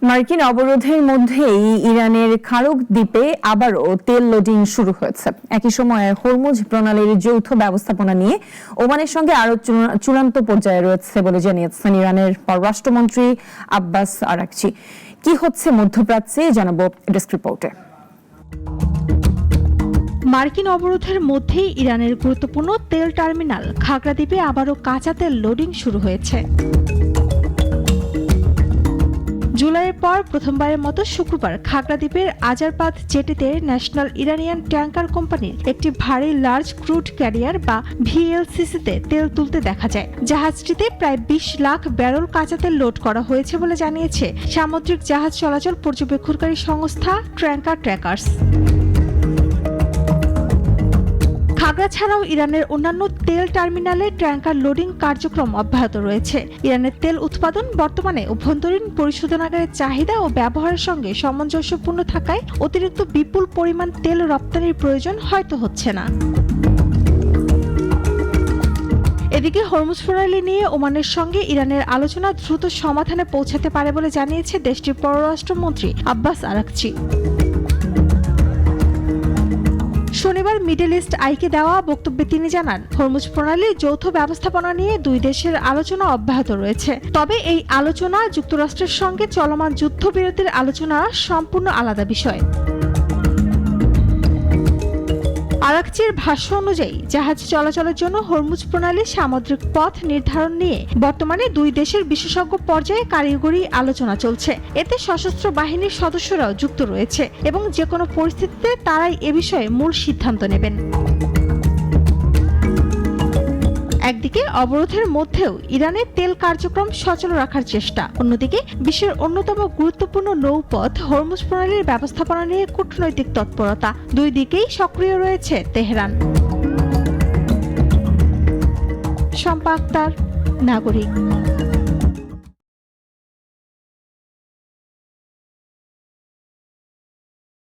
মার্কিন অবরোধের মধ্যেই ইরানের খারুক দ্বীপে আবারও তেল লোডিং শুরু হয়েছে। একই সময়ে হরমুজ প্রণালীর যৌথ ব্যবস্থাপনা নিয়ে ওমানের সঙ্গে আরো চূড়ান্ত পর্যায়ে রয়েছে বলে জানিয়েছেন ইরানের পররাষ্ট্রমন্ত্রী আব্বাস আরাকচি। কি হচ্ছে মধ্যপ্রাচ্যে জানাবো ডেস্ক রিপোর্টে। মার্কিন অবরোধের মধ্যেই ইরানের গুরুত্বপূর্ণ তেল টার্মিনাল খাগড়া দ্বীপে আবারও কাঁচা তেল লোডিং শুরু হয়েছে। জুলাইয়ের পর প্রথমবারের মতো শুক্রবার খাগড়া দ্বীপের আজারবাদ জেটিতে ন্যাশনাল ইরানিয়ান ট্যাঙ্কার কোম্পানির একটি ভারী লার্জ ক্রুড ক্যারিয়ার বা ভিএলসিসিতে তেল তুলতে দেখা যায়। জাহাজটিতে প্রায় ২০ লাখ ব্যারেল কাঁচা তেল লোড করা হয়েছে বলে জানিয়েছে সামুদ্রিক জাহাজ চলাচল পর্যবেক্ষণকারী সংস্থা ট্যাঙ্কার ট্র্যাকার্স। খাগড়া ছাড়াও ইরানের অন্যান্য তেল টার্মিনালে ট্যাঙ্কার লোডিং কার্যক্রম অব্যাহত রয়েছে। ইরানের তেল উৎপাদন বর্তমানে অভ্যন্তরীণ পরিশোধনাগারের চাহিদা ও ব্যবহারের সঙ্গে সামঞ্জস্যপূর্ণ থাকায় অতিরিক্ত বিপুল পরিমাণ তেল রপ্তানির প্রয়োজন হয়তো হচ্ছে না। এদিকে হরমুজ প্রণালী নিয়ে ওমানের সঙ্গে ইরানের আলোচনা দ্রুত সমাধানে পৌঁছাতে পারে বলে জানিয়েছে দেশটির পররাষ্ট্রমন্ত্রী আব্বাস আরাকচি। শনিবার মিডল ইস্ট আইকে দেওয়া বক্তব্যে তিনি জানান, হরমুজ প্রণালীর যৌথ ব্যবস্থাপনা নিয়ে দুই দেশের আলোচনা অব্যাহত রয়েছে। তবে এই আলোচনা যুক্তরাষ্ট্রের সঙ্গে চলমান যুদ্ধবিরতির আলোচনা সম্পূর্ণ আলাদা বিষয়। আরাকচির ভাষ্য অনুযায়ী জাহাজ চলাচলের জন্য হরমুজ প্রণালীর সামুদ্রিক পথ নির্ধারণ নিয়ে বর্তমানে দুই দেশের বিশেষজ্ঞ পর্যায়ে কারিগরি আলোচনা চলছে। এতে সশস্ত্র বাহিনীর সদস্যরাও যুক্ত রয়েছে এবং যে কোনো পরিস্থিতিতে তারাই এ বিষয়ে মূল সিদ্ধান্ত নেবেন। একদিকে অবরোধের মধ্যেও ইরানের তেল কার্যক্রম সচল রাখার চেষ্টা, অন্যদিকে বিশ্বের অন্যতম গুরুত্বপূর্ণ নৌপথ হরমুজ প্রণালীর ব্যবস্থাপনা নিয়ে কূটনৈতিক তৎপরতা। দুই দিকেই সক্রিয় রয়েছে তেহরান। শম্পা আক্তার, নাগরিক।